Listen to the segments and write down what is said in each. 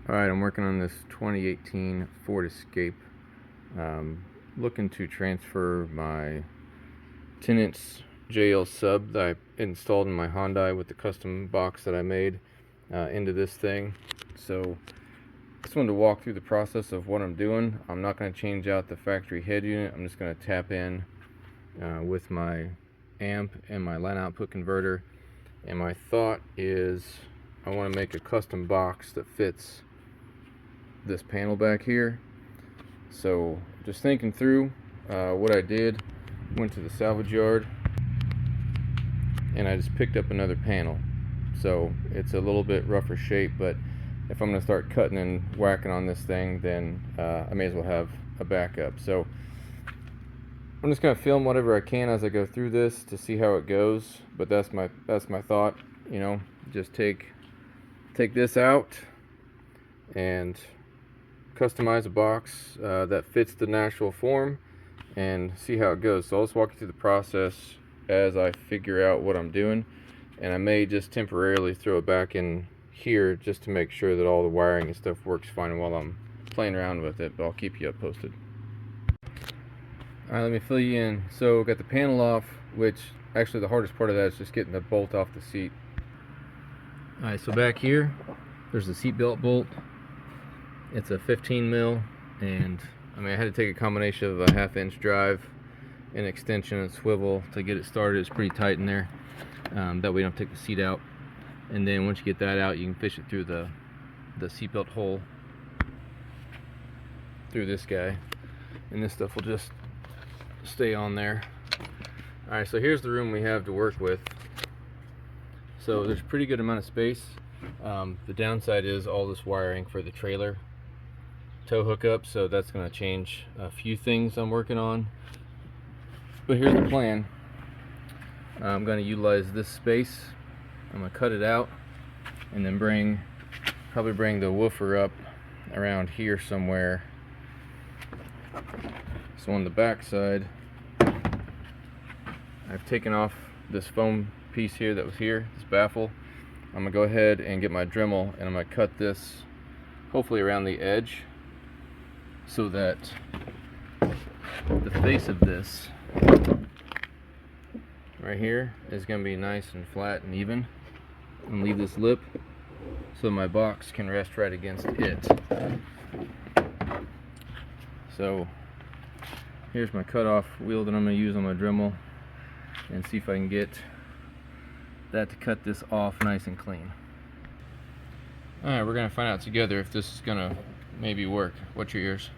Alright, I'm working on this 2018 Ford Escape. Looking to transfer my 10-inch JL sub that I installed in my Hyundai with the custom box that I made into this thing. So I just wanted to walk through the process of what I'm doing. I'm not going to change out the factory head unit. I'm just going to tap in with my amp and my line output converter. And my thought is I want to make a custom box that fits this panel back here. So just thinking through what I did, went to the salvage yard and I just picked up another panel. So it's a little bit rougher shape, but if I'm going to start cutting and whacking on this thing, then I may as well have a backup. So I'm just going to film whatever I can as I go through this to see how it goes. But that's my thought, you know, just take this out and customize a box that fits the natural form and see how it goes. So I'll just walk you through the process as I figure out what I'm doing, and I may just temporarily throw it back in here just to make sure that all the wiring and stuff works fine while I'm playing around with it, but I'll keep you up posted. Alright, let me fill you in. So got the panel off, which actually the hardest part of that is just getting the bolt off the seat. Alright, so back here there's the seat belt bolt. It's a 15 mil, and I mean I had to take a combination of a 1/2-inch drive, an extension, and swivel to get it started. It's pretty tight in there. That way you don't take the seat out. And then once you get that out, you can fish it through the seatbelt hole through this guy, and this stuff will just stay on there. Alright, so here's the room we have to work with. So there's a pretty good amount of space. The downside is all this wiring for the trailer tow hookup, so that's going to change a few things I'm working on. But here's the plan. I'm going to utilize this space. I'm going to cut it out and then probably bring the woofer up around here somewhere. So on the back side, I've taken off this foam piece here that was here, this baffle. I'm going to go ahead and get my Dremel, and I'm going to cut this hopefully around the edge so that the face of this right here is going to be nice and flat and even, and leave this lip so my box can rest right against it. So here's my cutoff wheel that I'm going to use on my Dremel, and see if I can get that to cut this off nice and clean. Alright, we're going to find out together if this is going to maybe work. What's your ears?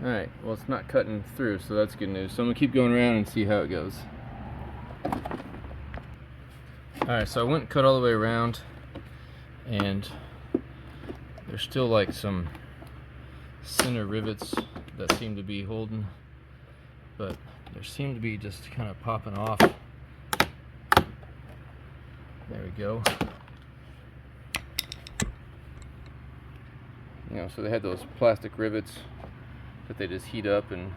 Alright, well it's not cutting through, so that's good news. So I'm going to keep going around and see how it goes. Alright, so I went and cut all the way around, and there's still like some center rivets that seem to be holding, but there seem to be just kind of popping off. There we go. You know, so they had those plastic rivets that they just heat up and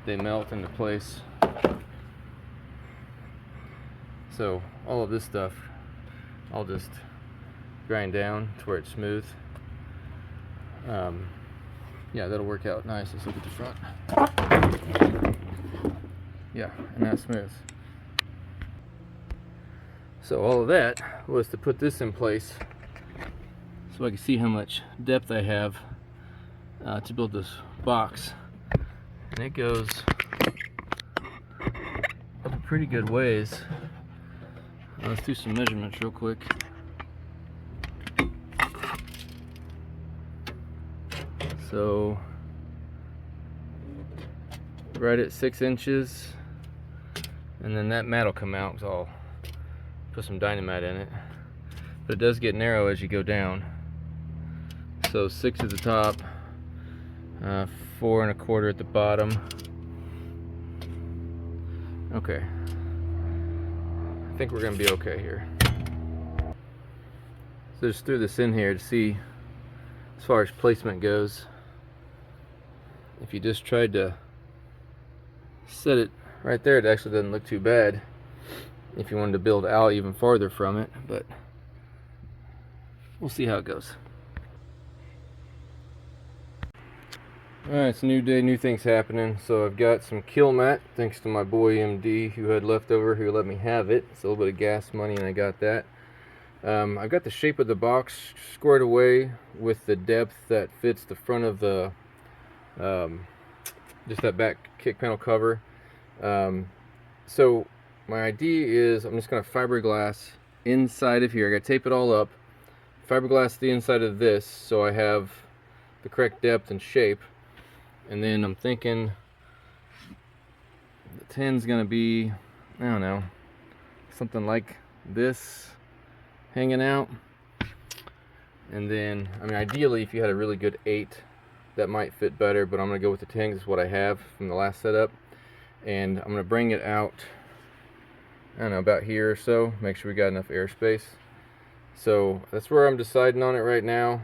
they melt into place. So all of this stuff I'll just grind down to where it's smooth. Yeah, that'll work out nice. Let's look at the front. Yeah, and that's smooth. So all of that was to put this in place so I can see how much depth I have to build this box. And it goes up a pretty good ways. Let's do some measurements real quick. So right at 6 inches, and then that mat will come out because I'll put some dynamite in it, but it does get narrow as you go down. So 6 at the top, 4 4¼ at the bottom. Okay, I think we're gonna be okay here. So just threw this in here to see as far as placement goes. If you just tried to set it right there, it actually doesn't look too bad if you wanted to build out even farther from it, but we'll see how it goes. Alright, it's a new day, new things happening. So I've got some kill mat, thanks to my boy MD who had leftover, who let me have it. It's a little bit of gas money and I got that. I've got the shape of the box squared away with the depth that fits the front of the just that back kick panel cover. So my idea is I'm just going to fiberglass inside of here. I got to tape it all up, fiberglass the inside of this so I have the correct depth and shape, and then I'm thinking the tin's going to be, I don't know, something like this hanging out. And then, I mean, ideally if you had a really good 8, that might fit better, but I'm going to go with the 10 because it's what I have from the last setup. And I'm going to bring it out, I don't know, about here or so, make sure we got enough airspace. So that's where I'm deciding on it right now.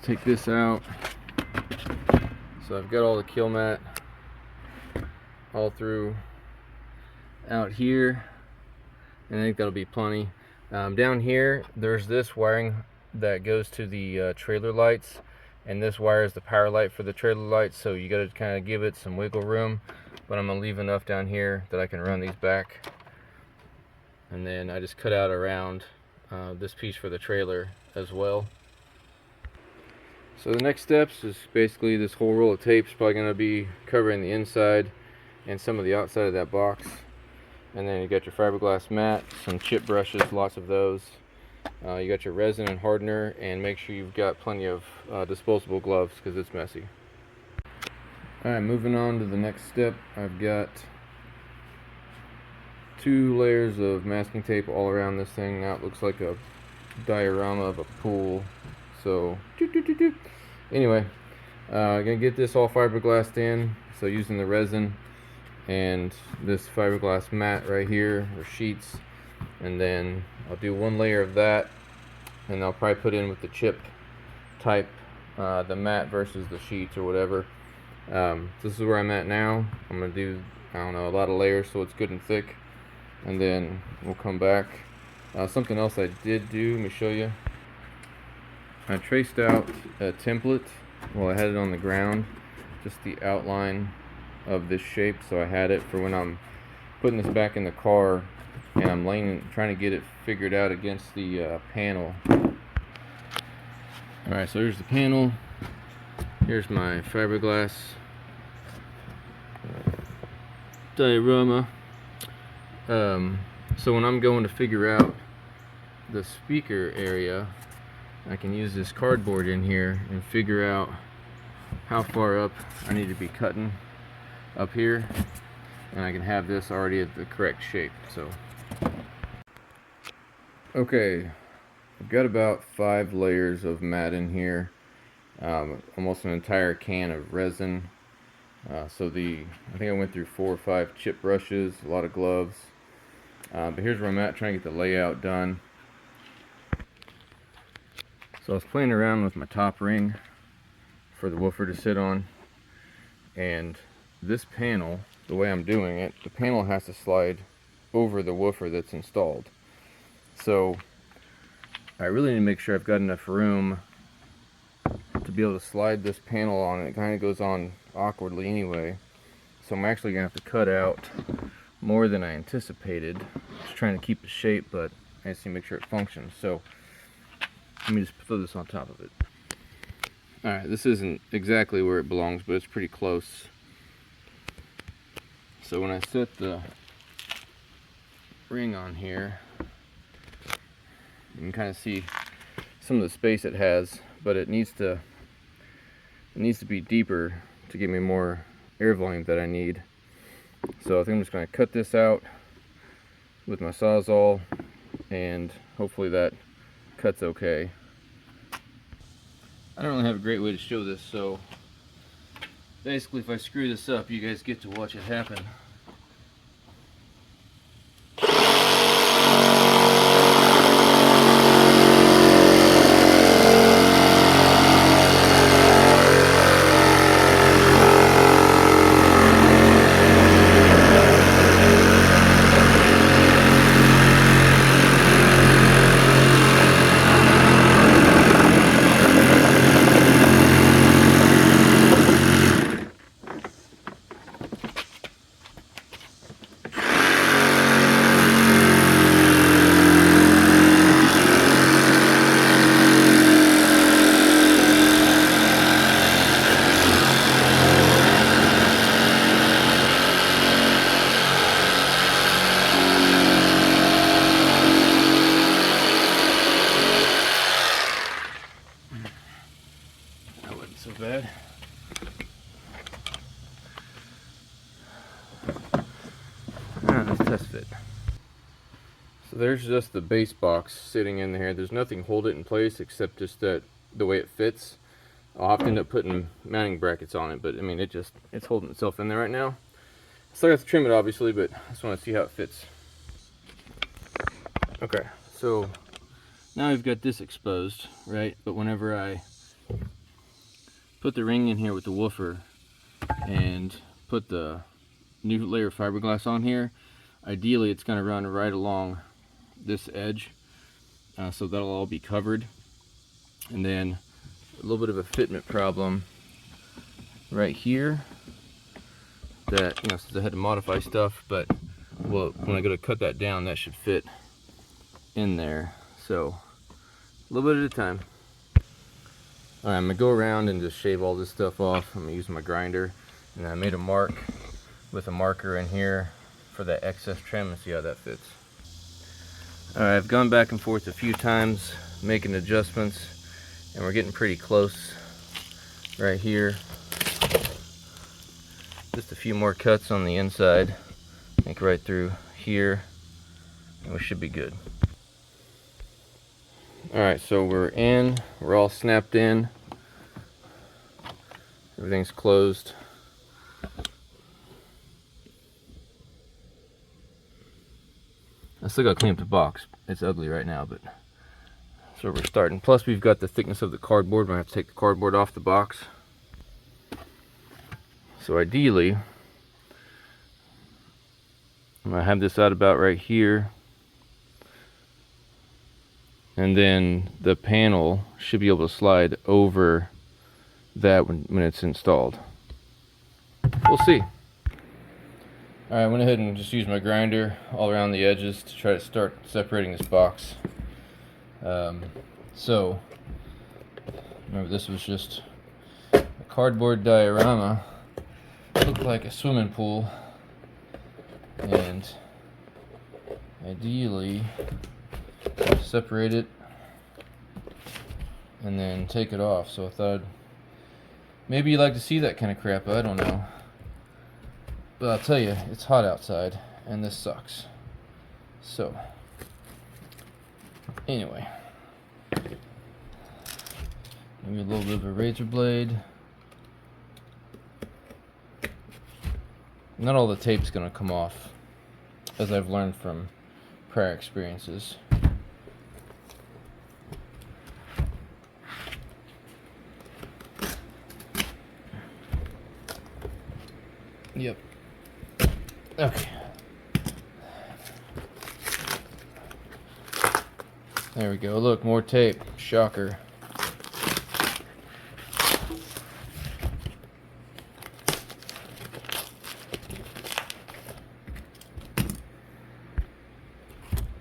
Take this out. So I've got all the kill mat all through out here, and I think that'll be plenty. Down here there's this wiring that goes to the trailer lights, and this wire is the power light for the trailer lights, so you got to kind of give it some wiggle room, but I'm going to leave enough down here that I can run these back. And then I just cut out around this piece for the trailer as well. So the next steps is basically this whole roll of tape is probably going to be covering the inside and some of the outside of that box. And then you got your fiberglass mat, some chip brushes, lots of those. You got your resin and hardener, and make sure you've got plenty of disposable gloves because it's messy. Alright, moving on to the next step. I've got 2 layers of masking tape all around this thing. Now it looks like a diorama of a pool. So, anyway, I'm going to get this all fiberglassed in. So using the resin and this fiberglass mat right here, or sheets, and then I'll do 1 layer of that, and I'll probably put in with the chip type the mat versus the sheets or whatever. This is where I'm at now. I'm going to do, I don't know, a lot of layers so it's good and thick, and then we'll come back. Something else I did do, let me show you. I traced out a template while I had it on the ground, just the outline of this shape, so I had it for when I'm putting this back in the car and I'm trying to get it figured out against the panel. Alright, so here's the panel. Here's my fiberglass diorama. So when I'm going to figure out the speaker area, I can use this cardboard in here and figure out how far up I need to be cutting up here, and I can have this already at the correct shape. So okay, I've got about 5 layers of mat in here, almost an entire can of resin. I think I went through 4 or 5 chip brushes, a lot of gloves, but here's where I'm at, trying to get the layout done. So I was playing around with my top ring for the woofer to sit on, and this panel, the way I'm doing it, the panel has to slide over the woofer that's installed. So I really need to make sure I've got enough room to be able to slide this panel on. It kind of goes on awkwardly anyway, so I'm actually gonna have to cut out more than I anticipated. Just trying to keep the shape, but I just need to make sure it functions. So let me just throw this on top of it. Alright, this isn't exactly where it belongs, but it's pretty close. So when I set the ring on here, you can kind of see some of the space it has, but it needs to be deeper to give me more air volume that I need. So I think I'm just going to cut this out with my Sawzall, and hopefully that cuts okay. I don't really have a great way to show this, so basically if I screw this up, you guys get to watch it happen. So bad. Let's test fit. So there's just the base box sitting in there. There's nothing to hold it in place except just that the way it fits. I'll have to end up putting mounting brackets on it, but I mean it's holding itself in there right now. Still have to trim it obviously, but I just want to see how it fits. Okay, so now I've got this exposed, right? But whenever I put the ring in here with the woofer and put the new layer of fiberglass on here, ideally it's going to run right along this edge, so that'll all be covered. And then a little bit of a fitment problem right here that, you know, since I had to modify stuff, but well, when I go to cut that down, that should fit in there. So a little bit at a time. Alright, I'm going to go around and just shave all this stuff off. I'm going to use my grinder, and I made a mark with a marker in here for that excess trim and see how that fits. Alright, I've gone back and forth a few times making adjustments, and we're getting pretty close right here. Just a few more cuts on the inside, I think right through here, and we should be good. Alright, so we're all snapped in. Everything's closed. I still gotta clean up the box. It's ugly right now, but that's where we're starting. Plus we've got the thickness of the cardboard. We're gonna have to take the cardboard off the box. So ideally, I'm gonna have this out about right here. And then the panel should be able to slide over that when it's installed. We'll see. Alright, I went ahead and just used my grinder all around the edges to try to start separating this box. So, remember this was just a cardboard diorama. It looked like a swimming pool. And ideally, separate it and then take it off. So I thought maybe you'd like to see that kind of crap, I don't know. But I'll tell you, it's hot outside and this sucks. So anyway, maybe a little bit of a razor blade. Not all the tape's gonna come off, as I've learned from prior experiences. Yep. Okay. There we go. Look, more tape. Shocker.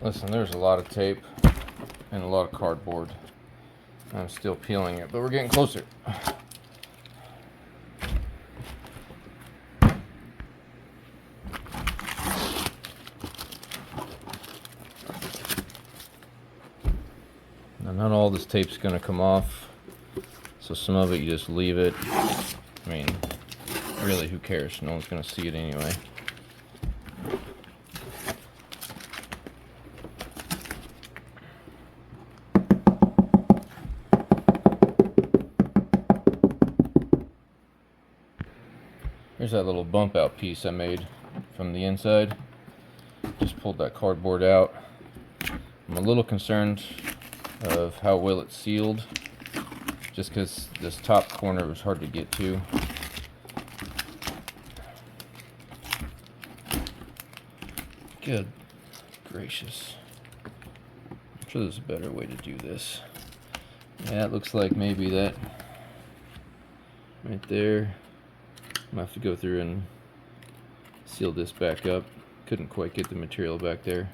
Listen, there's a lot of tape and a lot of cardboard. I'm still peeling it, but we're getting closer. Now, not all this tape's going to come off, so some of it you just leave it. I mean, really, who cares? No one's going to see it anyway. Here's that little bump out piece I made from the inside. Just pulled that cardboard out. I'm a little concerned of how well it's sealed, just because this top corner was hard to get to. Good gracious. I'm sure there's a better way to do this. Yeah, it looks like maybe that right there. I'm gonna have to go through and seal this back up. Couldn't quite get the material back there.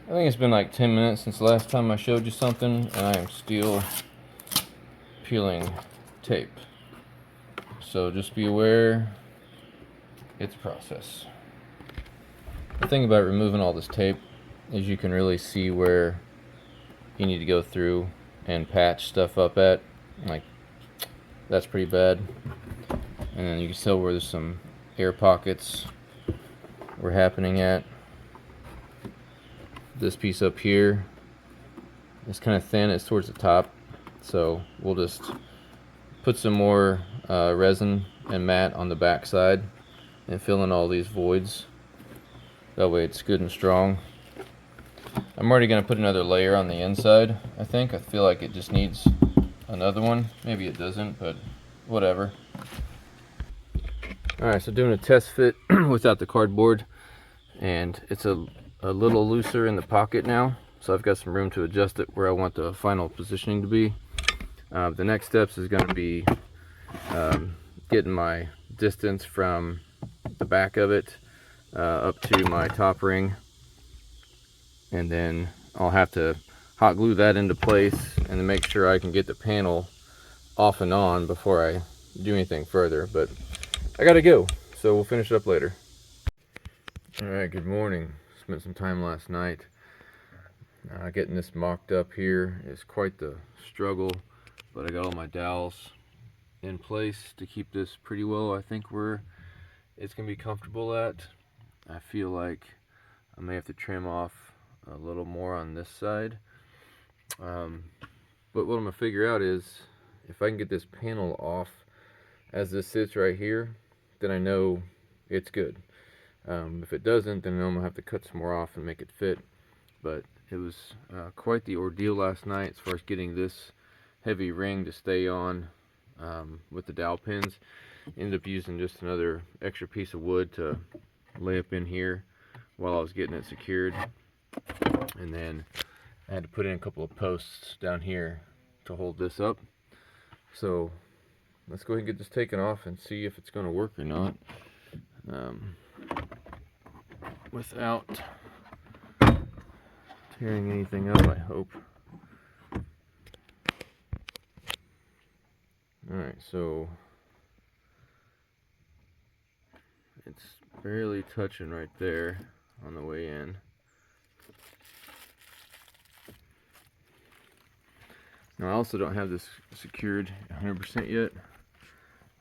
I think it's been like 10 minutes since the last time I showed you something, and I am still peeling tape. So just be aware, it's a process. The thing about removing all this tape is you can really see where you need to go through and patch stuff up at. Like, that's pretty bad. And then you can tell where there's some air pockets were happening at. This piece up here is kind of thin, it's towards the top, so we'll just put some more resin and mat on the back side and fill in all these voids. That way it's good and strong. I'm already going to put another layer on the inside. I feel like it just needs another one. Maybe it doesn't, but whatever. Alright, so doing a test fit without the cardboard, and it's a little looser in the pocket now, so I've got some room to adjust it where I want the final positioning to be. The next steps is going to be getting my distance from the back of it up to my top ring, and then I'll have to hot glue that into place and then make sure I can get the panel off and on before I do anything further. But I gotta go, so we'll finish it up later. Alright, good morning. Spent some time last night getting this mocked up here. It's quite the struggle, but I got all my dowels in place to keep this pretty well. I think where it's gonna be comfortable at. I feel like I may have to trim off a little more on this side, but what I'm gonna figure out is if I can get this panel off as this sits right here, then I know it's good. If it doesn't, then I'm gonna have to cut some more off and make it fit. But it was quite the ordeal last night as far as getting this heavy ring to stay on with the dowel pins. Ended up using just another extra piece of wood to lay up in here while I was getting it secured, and then I had to put in a couple of posts down here to hold this up. So let's go ahead and get this taken off and see if it's going to work or not. Without tearing anything up, I hope. Alright, so it's barely touching right there on the way in. Now I also don't have this secured 100% yet.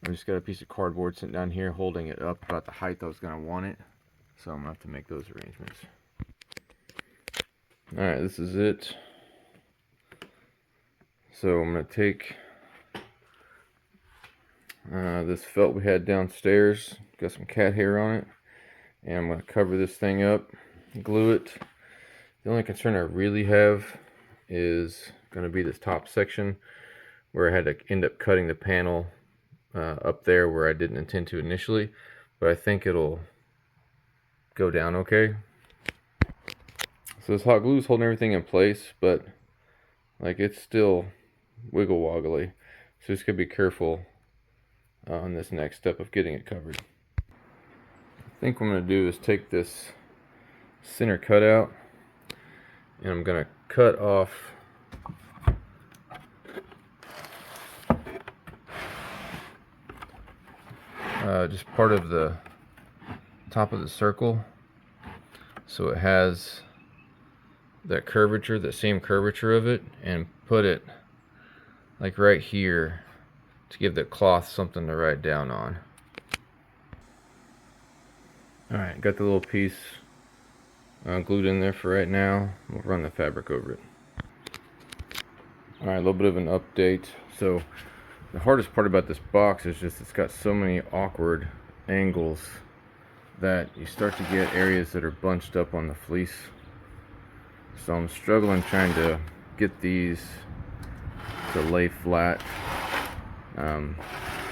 I just got a piece of cardboard sitting down here holding it up about the height I was going to want it. So I'm going to have to make those arrangements. Alright, this is it. So I'm going to take this felt we had downstairs, got some cat hair on it, and I'm going to cover this thing up, glue it. The only concern I really have is going to be this top section where I had to end up cutting the panel up there where I didn't intend to initially, but I think it'll go down okay. So this hot glue is holding everything in place, but like it's still wiggle woggly, so just gotta be careful on this next step of getting it covered. I think what I'm gonna do is take this center cutout and I'm gonna cut off just part of the top of the circle, so it has that curvature, the same curvature of it, and put it like right here to give the cloth something to write down on. Alright, got the little piece glued in there for right now. We'll run the fabric over it. Alright, a little bit of an update. So the hardest part about this box is just it's got so many awkward angles that you start to get areas that are bunched up on the fleece. So I'm struggling trying to get these to lay flat. I'm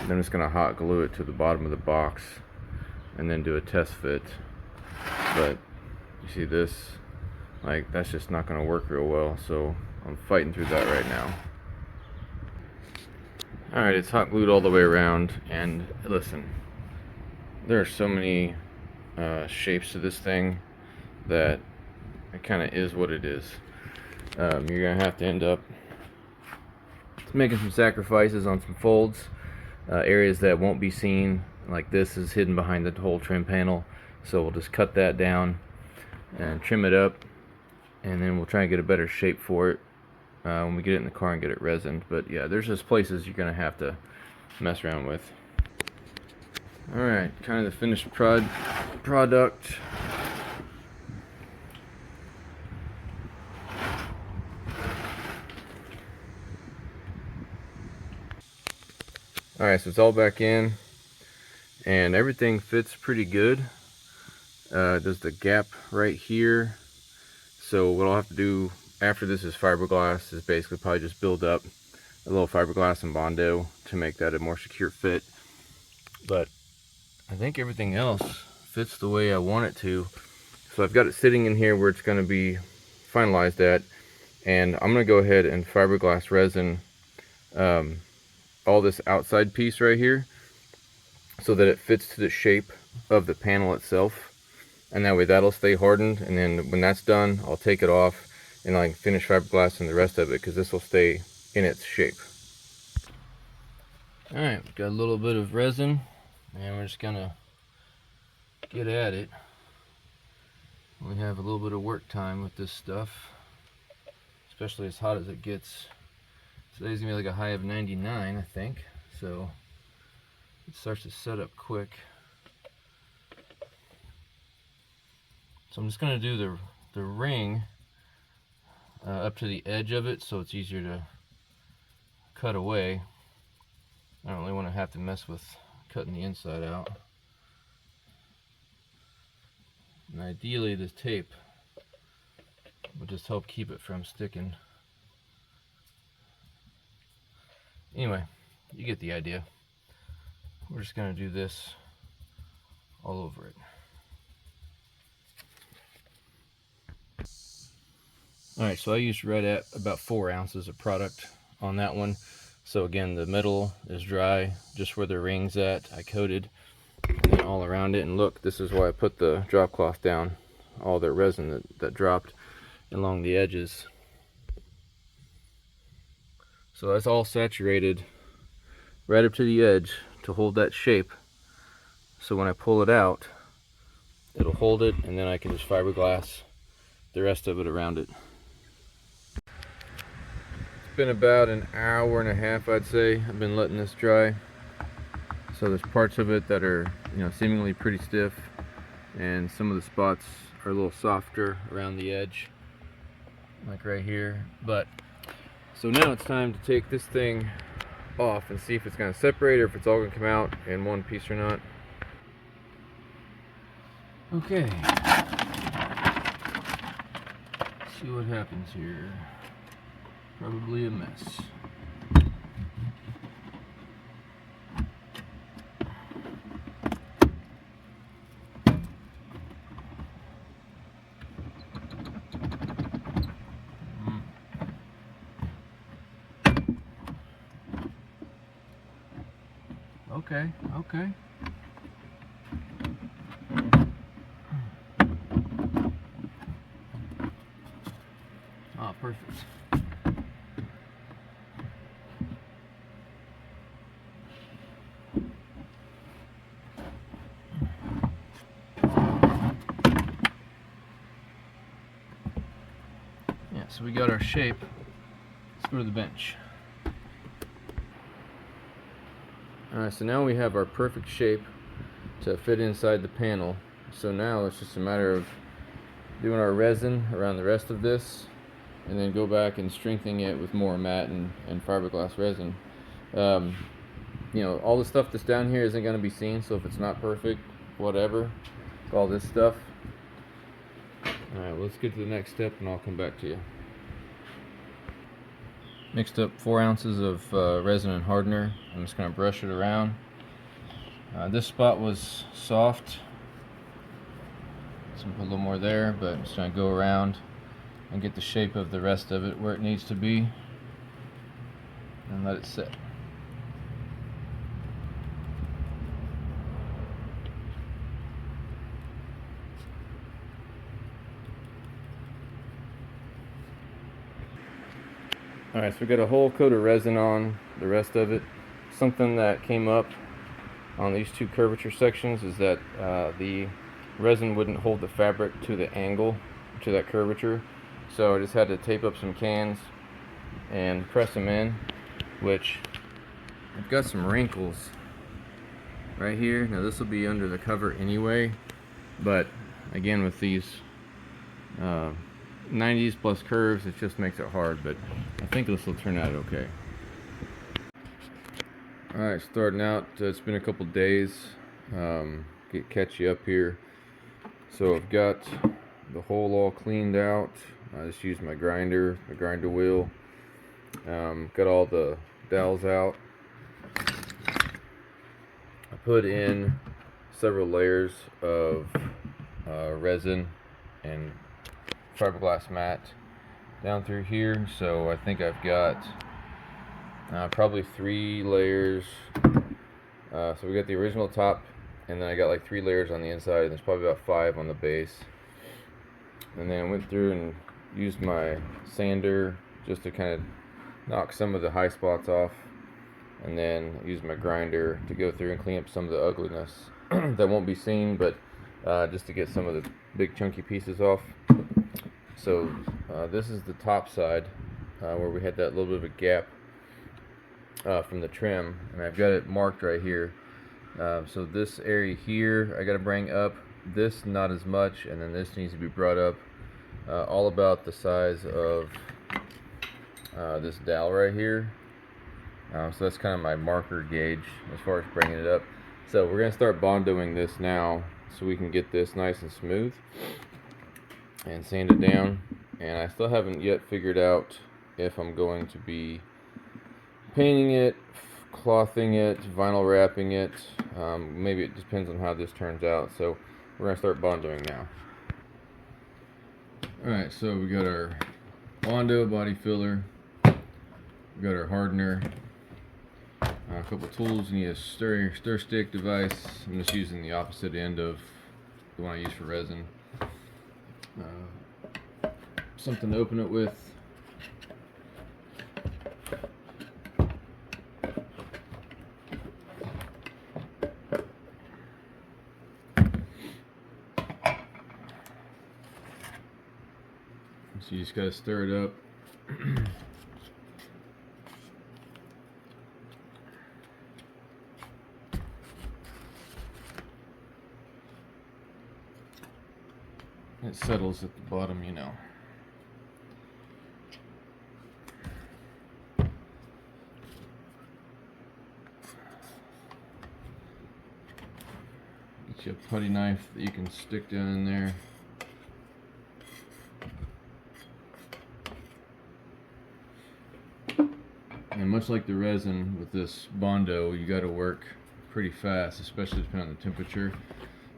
just going to hot glue it to the bottom of the box and then do a test fit. But you see this, like, that's just not going to work real well, so I'm fighting through that right now. Alright, it's hot glued all the way around, and listen, there are so many shapes to this thing that it kind of is what it is. You're going to have to end up making some sacrifices on some folds, areas that won't be seen, like this is hidden behind the whole trim panel, so we'll just cut that down and trim it up, and then we'll try and get a better shape for it when we get it in the car and get it resined. But yeah, there's just places you're going to have to mess around with. Alright, kind of the finished product. Alright, so it's all back in and everything fits pretty good. There's the gap right here, so what I'll have to do after this is fiberglass is basically probably just build up a little fiberglass and Bondo to make that a more secure fit. But I think everything else fits the way I want it to. So I've got it sitting in here where it's going to be finalized at, and I'm going to go ahead and fiberglass resin all this outside piece right here so that it fits to the shape of the panel itself, and that way that'll stay hardened. And then when that's done, I'll take it off and I can finish fiberglassing the rest of it, because this will stay in its shape. Alright, we've got a little bit of resin and we're just gonna get at it. We have a little bit of work time with this stuff, especially as hot as it gets. Today's gonna be like a high of 99, I think, so it starts to set up quick. So I'm just gonna do the ring up to the edge of it, so it's easier to cut away. I don't really want to have to mess with cutting the inside out. And ideally this tape will just help keep it from sticking. Anyway, you get the idea. We're just going to do this all over it. Alright, so I used right at about 4 ounces of product on that one. So again, the middle is dry, just where the ring's at, I coated, and then all around it. And look, this is why I put the drop cloth down, all the resin that dropped along the edges. So that's all saturated right up to the edge to hold that shape. So when I pull it out, it'll hold it, and then I can just fiberglass the rest of it around it. It's been about an hour and a half, I'd say. I've been letting this dry. So there's parts of it that are, seemingly pretty stiff, and some of the spots are a little softer around the edge, like right here. But so now it's time to take this thing off and see if it's going to separate or if it's all going to come out in one piece or not. Okay, let's see what happens here. Probably a mess. Okay, okay. Ah, perfect. Yeah, so we got our shape. Let's go to the bench. Alright, so now we have our perfect shape to fit inside the panel. So now it's just a matter of doing our resin around the rest of this and then go back and strengthen it with more mat and fiberglass resin. You know, all the stuff that's down here isn't going to be seen, so if it's not perfect, whatever, all this stuff. Alright, let's get to the next step and I'll come back to you. Mixed up 4 ounces of resin and hardener. I'm just going to brush it around. This spot was soft, so I'm going to put a little more there, but I'm just going to go around and get the shape of the rest of it where it needs to be and let it sit. Alright, so we got a whole coat of resin on the rest of it. Something that came up on these 2 curvature sections is that the resin wouldn't hold the fabric to the angle, to that curvature. So I just had to tape up some cans and press them in, which I've got some wrinkles right here. Now this will be under the cover anyway, but again with these 90s plus curves, it just makes it hard, but I think this will turn out okay. Alright, starting out, it's been a couple days, catch you up here. So I've got the hole all cleaned out. I just used my grinder wheel. Got all the dowels out. I put in several layers of resin and fiberglass mat down through here, so I think I've got probably 3 layers. So we got the original top, and then I got like 3 layers on the inside, and there's probably about 5 on the base. And then I went through and used my sander just to kind of knock some of the high spots off, and then used my grinder to go through and clean up some of the ugliness that won't be seen, but just to get some of the big chunky pieces off. So this is the top side where we had that little bit of a gap from the trim, and I've got it marked right here. So this area here I got to bring up, this not as much, and then this needs to be brought up all about the size of this dowel right here. So that's kind of my marker gauge as far as bringing it up. So we're going to start bondoing this now so we can get this nice and smooth and sand it down. And I still haven't yet figured out if I'm going to be painting it, clothing it, vinyl wrapping it. Maybe it depends on how this turns out. So we're going to start bondoing now. Alright, so we got our Bondo body filler, we got our hardener, a couple tools. You need a stir stick device. I'm just using the opposite end of the one I use for resin. Something to open it with. So you just gotta stir it up. It settles at the bottom, you know. Get you a putty knife that you can stick down in there. And much like the resin with this Bondo, you got to work pretty fast, especially depending on the temperature.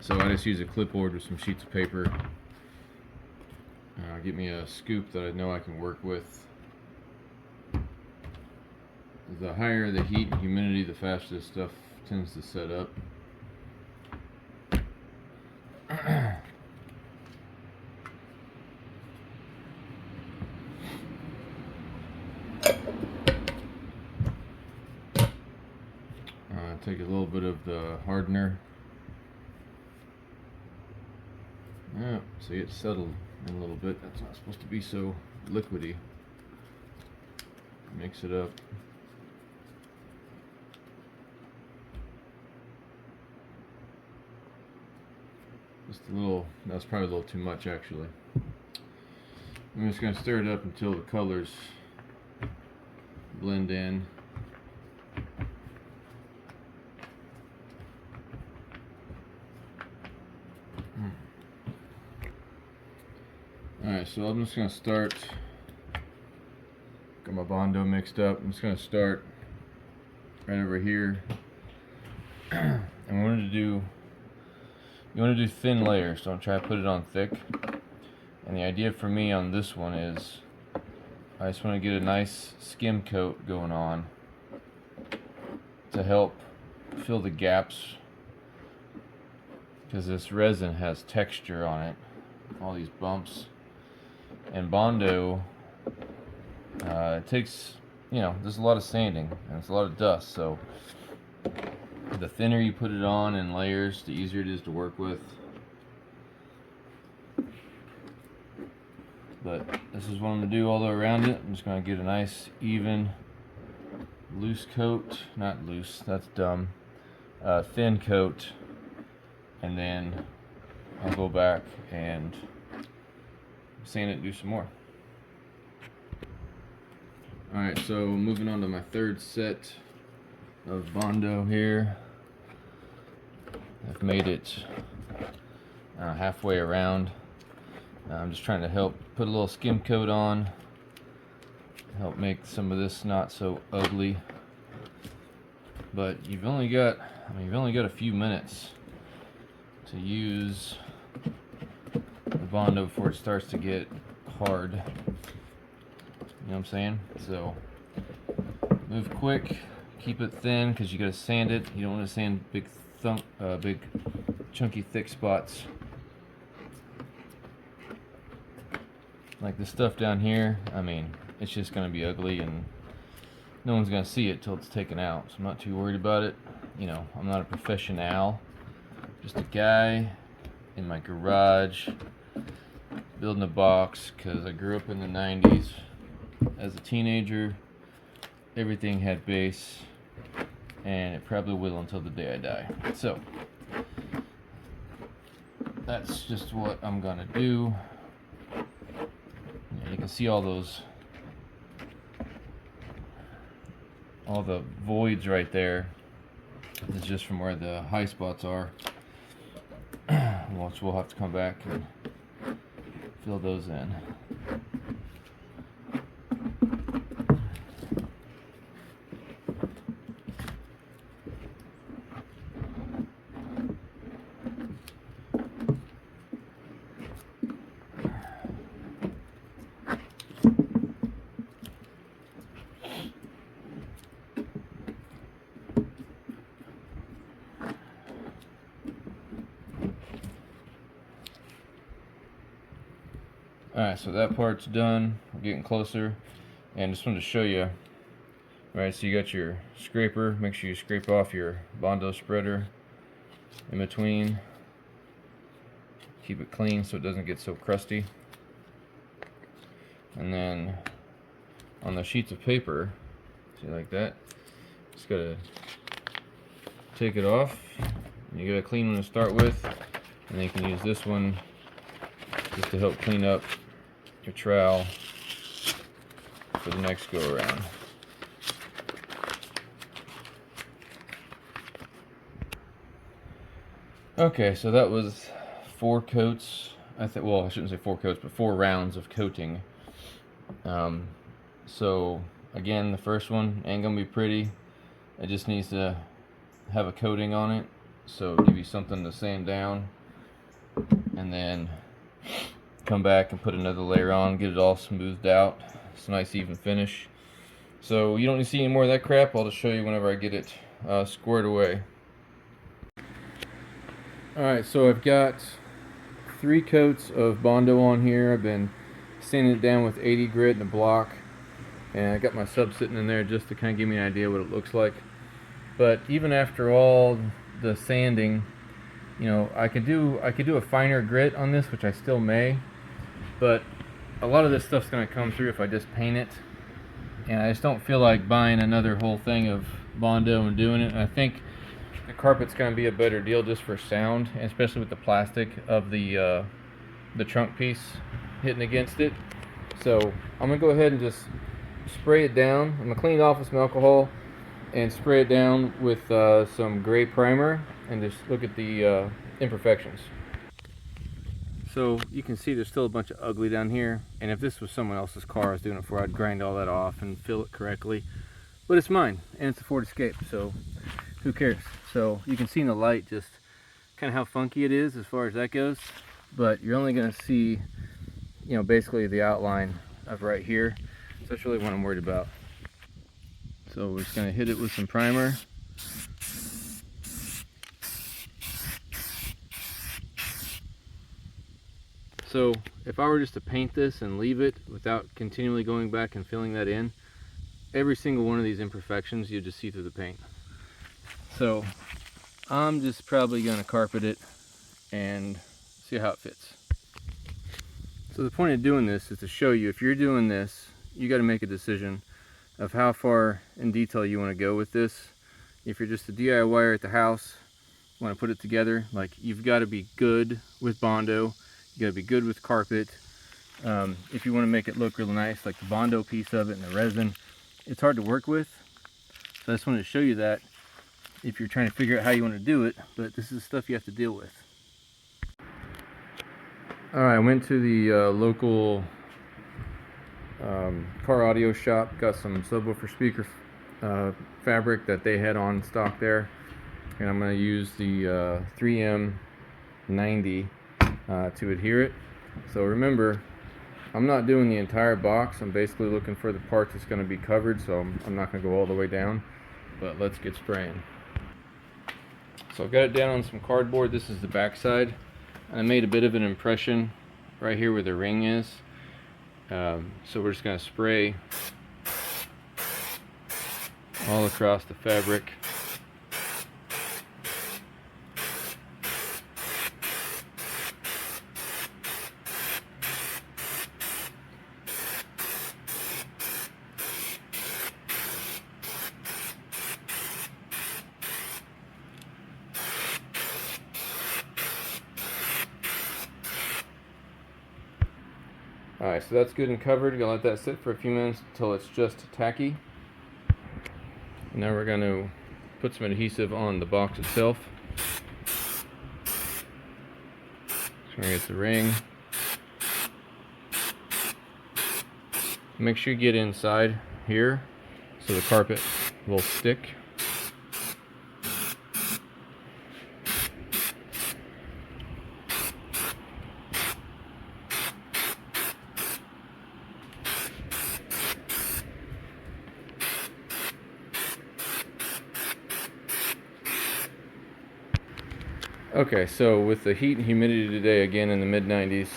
So I just use a clipboard with some sheets of paper. Get me a scoop that I know I can work with. The higher the heat and humidity, the faster this stuff tends to set up. Take a little bit of the hardener. Yeah, see, it's settled in a little bit. That's not supposed to be so liquidy. Mix it up. Just a little, that's probably a little too much actually. I'm just going to stir it up until the colors blend in. Alright, so I'm just going to start. Got my Bondo mixed up. I'm just going to start right over here. And you want to do thin layers. Don't try to put it on thick. And the idea for me on this one is I just want to get a nice skim coat going on to help fill the gaps, because this resin has texture on it, all these bumps. And Bondo, it takes, there's a lot of sanding and it's a lot of dust, so the thinner you put it on in layers, the easier it is to work with. But this is what I'm going to do all the way around it. I'm just going to get a nice, even, loose coat. Not loose, that's dumb. Thin coat. And then I'll go back and sand it and do some more. Alright, so moving on to my third set of Bondo here. I've made it halfway around. I'm just trying to help put a little skim coat on, help make some of this not so ugly. But you've only got a few minutes to use the Bondo before it starts to get hard. You know what I'm saying? So move quick, keep it thin, because you got to sand it. You don't want to sand big chunky thick spots. Like this stuff down here, it's just going to be ugly and no one's going to see it till it's taken out. So I'm not too worried about it. I'm not a professional. Just a guy in my garage building a box, because I grew up in the 90s. As a teenager, everything had base, and it probably will until the day I die. So that's just what I'm going to do. You can see all the voids right there. It's just from where the high spots are. We'll have to come back and fill those in. Alright, so that part's done. We're getting closer. And just wanted to show you. Alright, so you got your scraper. Make sure you scrape off your Bondo spreader in between. Keep it clean so it doesn't get so crusty. And then on the sheets of paper, see, like that, just gotta take it off. You got a clean one to start with, and then you can use this one just to help clean up your trowel for the next go around. Okay, so that was 4 coats. Well, I shouldn't say 4 coats, but 4 rounds of coating. So again, the first one ain't gonna be pretty. It just needs to have a coating on it, so give you something to sand down, and then come back and put another layer on, get it all smoothed out. It's a nice even finish. So you don't need to see any more of that crap. I'll just show you whenever I get it squared away. Alright, so I've got 3 coats of Bondo on here. I've been sanding it down with 80 grit and a block, and I got my sub sitting in there just to kind of give me an idea what it looks like. But even after all the sanding, I could do a finer grit on this, which I still may, but a lot of this stuff's going to come through if I just paint it, and I just don't feel like buying another whole thing of Bondo and doing it. And I think the carpet's going to be a better deal just for sound, especially with the plastic of the trunk piece hitting against it. So I'm gonna go ahead and just spray it down. I'm gonna clean it off with some alcohol and spray it down with some gray primer and just look at the imperfections. So you can see there's still a bunch of ugly down here, and if this was someone else's car I was doing it for, I'd grind all that off and fill it correctly. But it's mine, and it's a Ford Escape, so who cares? So you can see in the light just kind of how funky it is as far as that goes, but you're only going to see, you know, basically the outline of right here. So that's really what I'm worried about. So we're just going to hit it with some primer. So if I were just to paint this and leave it without continually going back and filling that in, every single one of these imperfections you just see through the paint. So I'm just probably going to carpet it and see how it fits. So the point of doing this is to show you, if you're doing this, you got to make a decision of how far in detail you want to go with this. If you're just a DIYer at the house, want to put it together, like, you've got to be good with Bondo, you got to be good with carpet. If you want to make it look real nice, like the Bondo piece of it and the resin, it's hard to work with. So I just wanted to show you that if you're trying to figure out how you want to do it, but this is stuff you have to deal with. Alright, I went to the local car audio shop, got some subwoofer speaker fabric that they had on stock there, and I'm going to use the 3M90 to adhere it. So remember, I'm not doing the entire box, I'm basically looking for the part that's going to be covered, so I'm not going to go all the way down, but let's get spraying. So I've got it down on some cardboard. This is the back side. I made a bit of an impression right here where the ring is. So we're just going to spray all across the fabric. Alright, so that's good and covered. You're going to let that sit for a few minutes until it's just tacky. Now we're going to put some adhesive on the box itself. Just going to get the ring. Make sure you get inside here so the carpet will stick. Okay, so with the heat and humidity today, again in the mid-90s,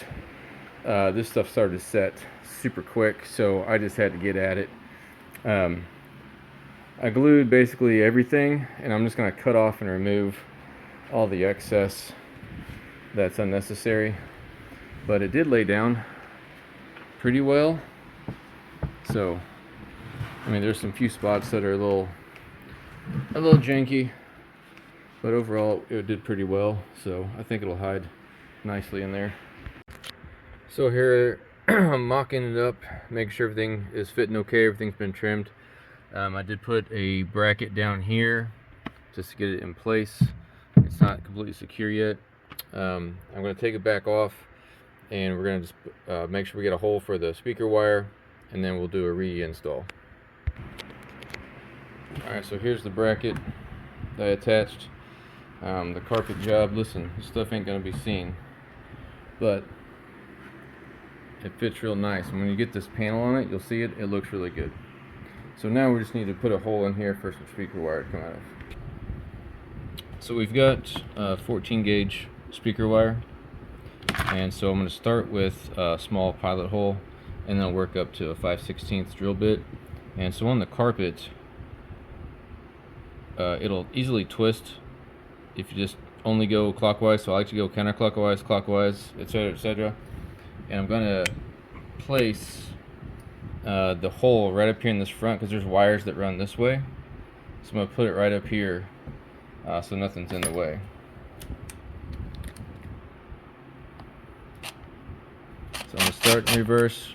this stuff started to set super quick, so I just had to get at it. I glued basically everything, and I'm just going to cut off and remove all the excess that's unnecessary. But it did lay down pretty well. So, I mean, there's some few spots that are a little janky. But overall, it did pretty well, so I think it'll hide nicely in there. So here, I'm mocking it up, making sure everything is fitting okay, everything's been trimmed. I did put a bracket down here just to get it in place. It's not completely secure yet. I'm going to take it back off, and we're going to just make sure we get a hole for the speaker wire, and then we'll do a reinstall. Alright, so here's the bracket that I attached. The carpet job, listen, this stuff ain't gonna be seen, but it fits real nice, and when you get this panel on it, you'll see it looks really good. So now we just need to put a hole in here for some speaker wire to come out of. So we've got 14 gauge speaker wire, and so I'm going to start with a small pilot hole and then I'll work up to a 5/16 drill bit. And so on the carpet, it'll easily twist if you just only go clockwise, so I like to go counterclockwise, clockwise, etc., etc. And I'm going to place the hole right up here in this front, because there's wires that run this way. So I'm going to put it right up here so nothing's in the way. So I'm going to start in reverse,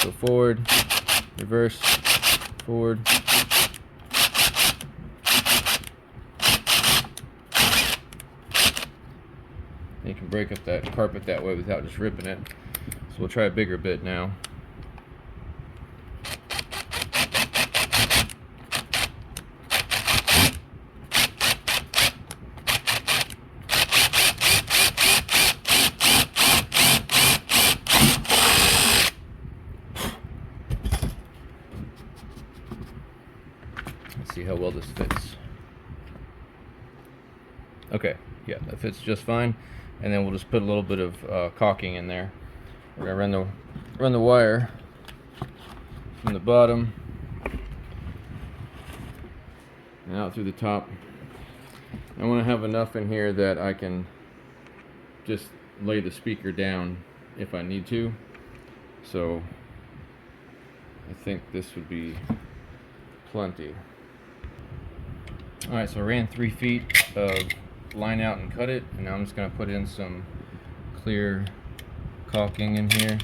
So forward, reverse, forward. You can break up that carpet that way without just ripping it. So we'll try a bigger bit now. Let's see how well this fits. Okay, yeah, that fits just fine. And then we'll just put a little bit of caulking in there. We're gonna run the wire from the bottom and out through the top. I want to have enough in here that I can just lay the speaker down if I need to. So I think this would be plenty. Alright, so I ran 3 feet of line out and cut it, and now I'm just going to put in some clear caulking in here.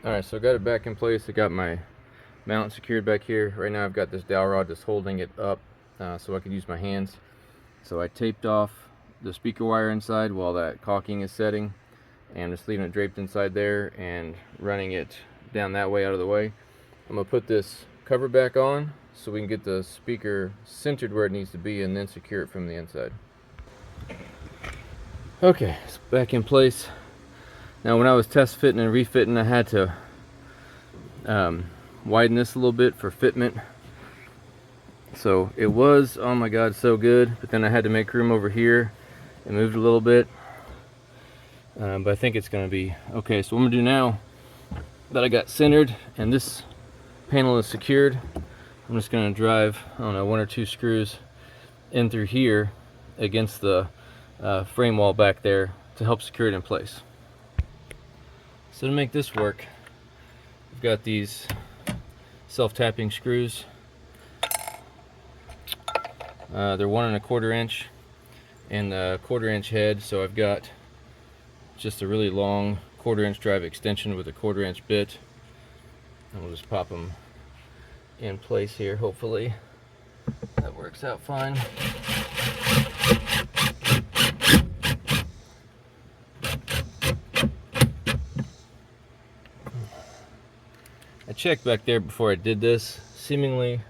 Alright, so I got it back in place. I got my mount secured back here. Right now I've got this dowel rod just holding it up so I could use my hands. So I taped off the speaker wire inside while that caulking is setting, and just leaving it draped inside there and running it down that way out of the way. I'm going to put this cover back on so we can get the speaker centered where it needs to be and then secure it from the inside. Okay, it's back in place. Now when I was test fitting and refitting, I had to widen this a little bit for fitment. So it was, oh my god, so good, but then I had to make room over here and moved a little bit. But I think it's going to be okay. So what I'm going to do now that I got centered and this panel is secured, I'm just going to drive, I don't know, 1 or 2 screws in through here against the frame wall back there to help secure it in place. So to make this work, I've got these self-tapping screws. They're 1 1/4 inch and a 1/4 inch head, so I've got just a really long 1/4 inch drive extension with a 1/4 inch bit, and we'll just pop them in place here. Hopefully that works out fine. I checked back there before I did this. Seemingly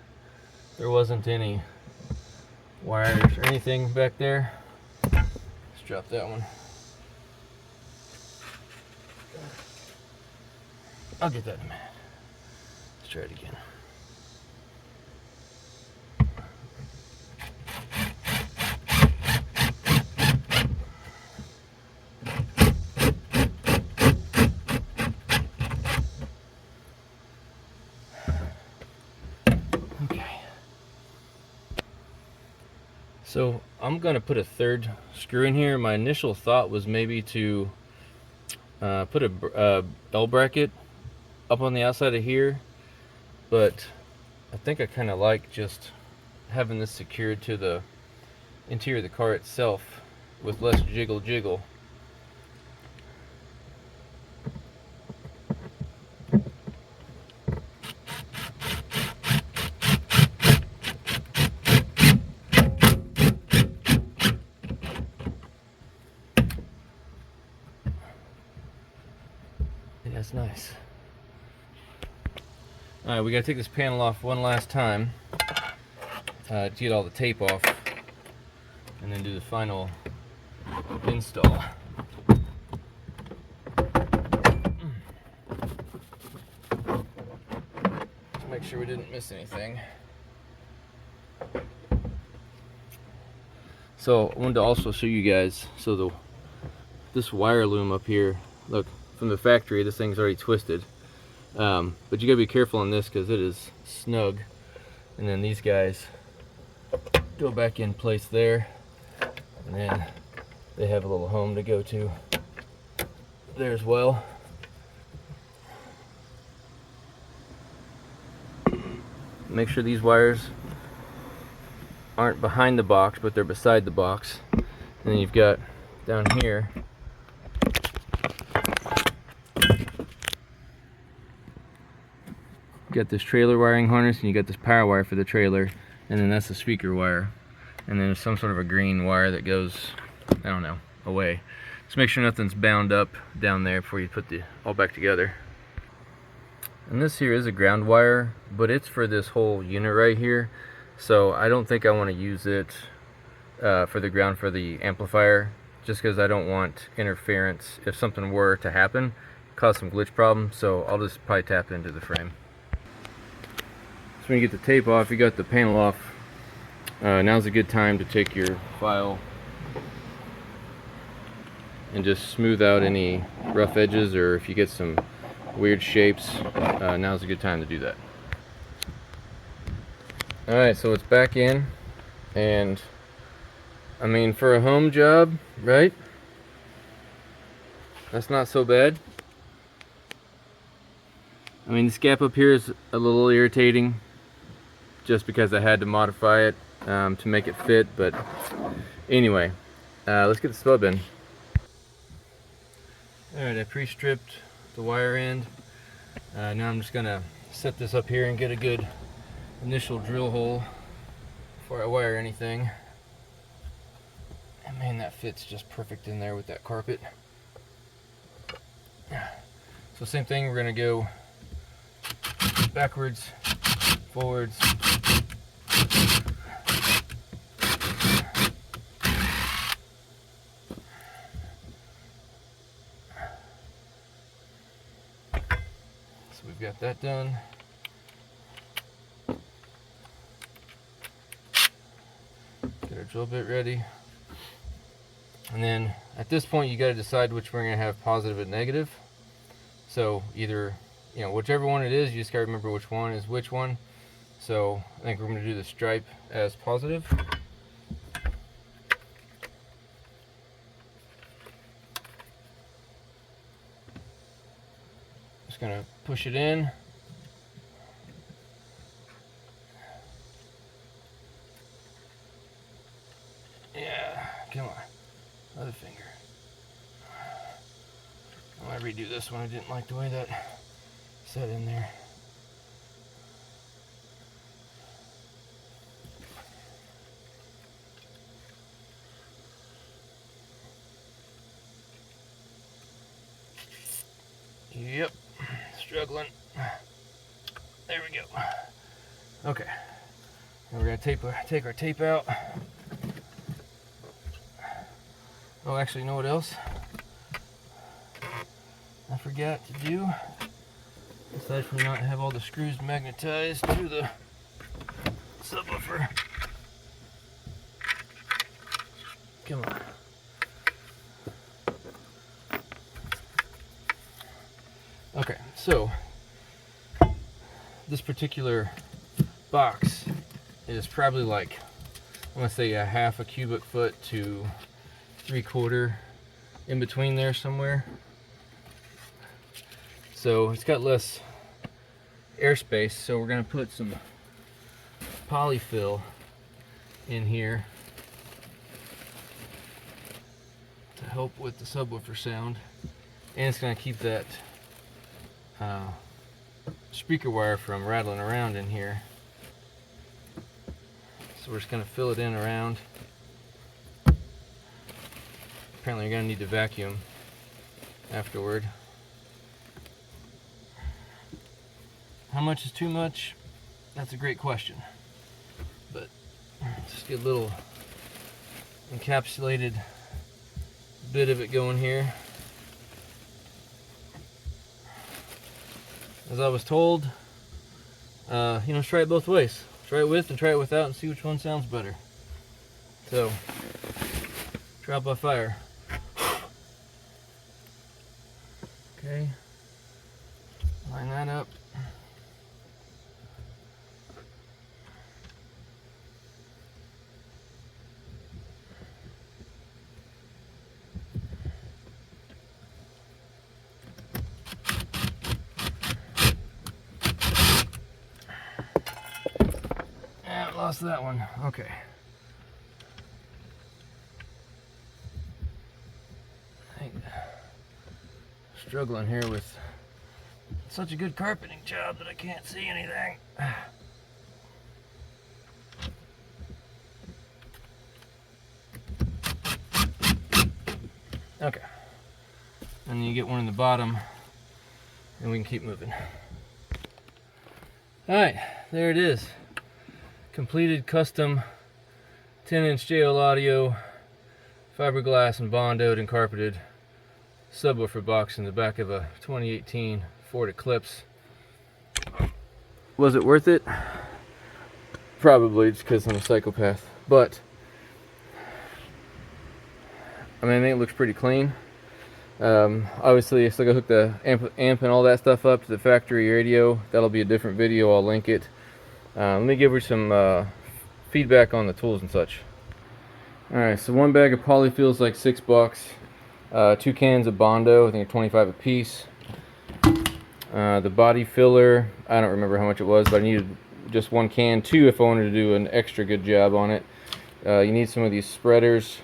there wasn't any wires or anything back there. Let's drop that one. I'll get that in a minute. Let's try it again. So I'm going to put a 3rd screw in here. My initial thought was maybe to put a L bracket up on the outside of here, but I think I kind of like just having this secured to the interior of the car itself with less jiggle. That's nice. Alright, we gotta take this panel off one last time to get all the tape off and then do the final install. Make sure we didn't miss anything. So I wanted to also show you guys, so this wire loom up here, look, from the factory, this thing's already twisted, but you gotta be careful on this because it is snug, and then these guys go back in place there, and then they have a little home to go to. there as well. Make sure these wires aren't behind the box, but they're beside the box. And then you've got down here, you got this trailer wiring harness, and you got this power wire for the trailer, and then that's the speaker wire. And then there's some sort of a green wire that goes, I don't know, away. Just make sure nothing's bound up down there before you put the all back together. And this here is a ground wire, but it's for this whole unit right here. So I don't think I want to use it for the ground for the amplifier, just because I don't want interference if something were to happen, cause some glitch problems. So I'll just probably tap into the frame. So when you get the tape off, you got the panel off, now's a good time to take your file and just smooth out any rough edges, or if you get some weird shapes, now's a good time to do that. Alright, so it's back in, and I mean, for a home job, right? That's not so bad. I mean, this gap up here is a little irritating, just because I had to modify it to make it fit, but anyway, let's get the stub in. Alright, I pre-stripped the wire end. Now I'm just gonna set this up here and get a good initial drill hole before I wire anything. And man, that fits just perfect in there with that carpet. So same thing, we're gonna go backwards, forwards. So we've got that done. Get our drill bit ready. And then at this point you got to decide which we're going to have positive and negative. So either, you know, whichever one it is, you just got to remember which one is which one. So I think we're going to do the stripe as positive. Just going to push it in. Yeah, come on. Other finger. I might redo this one. I didn't like the way that set in there. Yep, struggling. There we go. Okay, now we're gonna take our tape out. Oh, actually, you know what else I forgot to do? Aside from not have all the screws magnetized to the subwoofer. Come on. Okay, so this particular box is probably like, I'm gonna say a half a cubic foot to 3/4 in between there somewhere. So it's got less airspace, so we're gonna put some polyfill in here to help with the subwoofer sound, and it's gonna keep that speaker wire from rattling around in here. So we're just gonna fill it in around. Apparently you're gonna need to vacuum afterward. How much is too much? That's a great question. But just get a little encapsulated bit of it going here. As I was told, you know, try it both ways. Try it with and try it without and see which one sounds better. So, trial by fire. Okay, line that up. lost that one. Okay. Struggling here with such a good carpeting job that I can't see anything. Okay. And then you get one in the bottom and we can keep moving. Alright, there it is. Completed custom 10-inch JL audio, fiberglass and bondoed and carpeted subwoofer box in the back of a 2018 Ford Eclipse. Was it worth it? Probably, just because I'm a psychopath. But I mean, I think it looks pretty clean. Obviously, I still gotta hook the amp and all that stuff up to the factory radio. That'll be a different video. I'll link it. Let me give you some feedback on the tools and such. Alright, so one bag of polyfill's like $6. 2 cans of Bondo, I think 25 a piece. The body filler, I don't remember how much it was, but I needed just 1 can, 2 if I wanted to do an extra good job on it. You need some of these spreaders,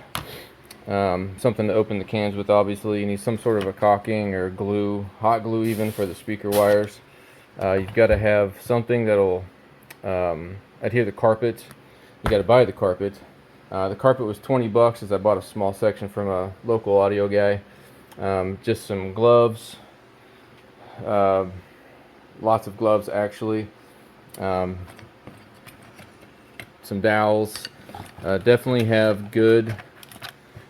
something to open the cans with. Obviously you need some sort of a caulking or glue, hot glue even, for the speaker wires. You've got to have something that'll adhere the carpet. You got to buy the carpet. The carpet was 20 bucks as I bought a small section from a local audio guy. Just some gloves, lots of gloves actually, some dowels. Definitely have good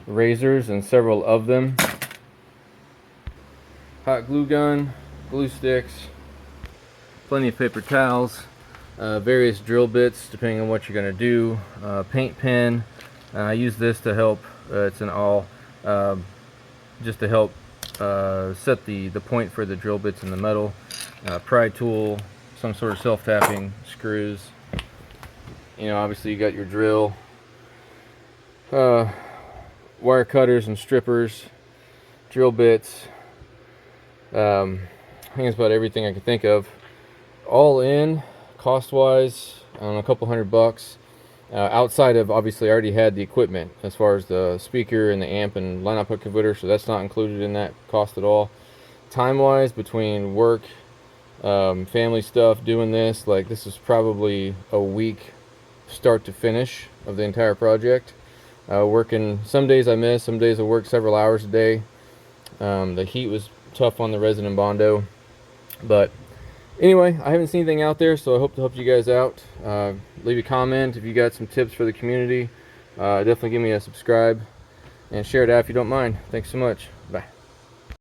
razors and several of them. Hot glue gun, glue sticks, plenty of paper towels. Various drill bits depending on what you're going to do, paint pen. I use this to help, it's an awl, just to help set the point for the drill bits in the metal. Pry tool, some sort of self-tapping screws. You know, obviously you got your drill, wire cutters and strippers, drill bits. I think that's about everything I can think of. All in, cost-wise, a couple $100. Outside of, obviously, I already had the equipment as far as the speaker and the amp and line output converter, so that's not included in that cost at all. Time-wise, between work, family stuff, doing this, like, this is probably a week start to finish of the entire project. Working, some days I miss, some days I work several hours a day. The heat was tough on the resin and Bondo, but anyway, I haven't seen anything out there, so I hope to help you guys out. Leave a comment if you got some tips for the community. Definitely give me a subscribe and share it out if you don't mind. Thanks so much. Bye.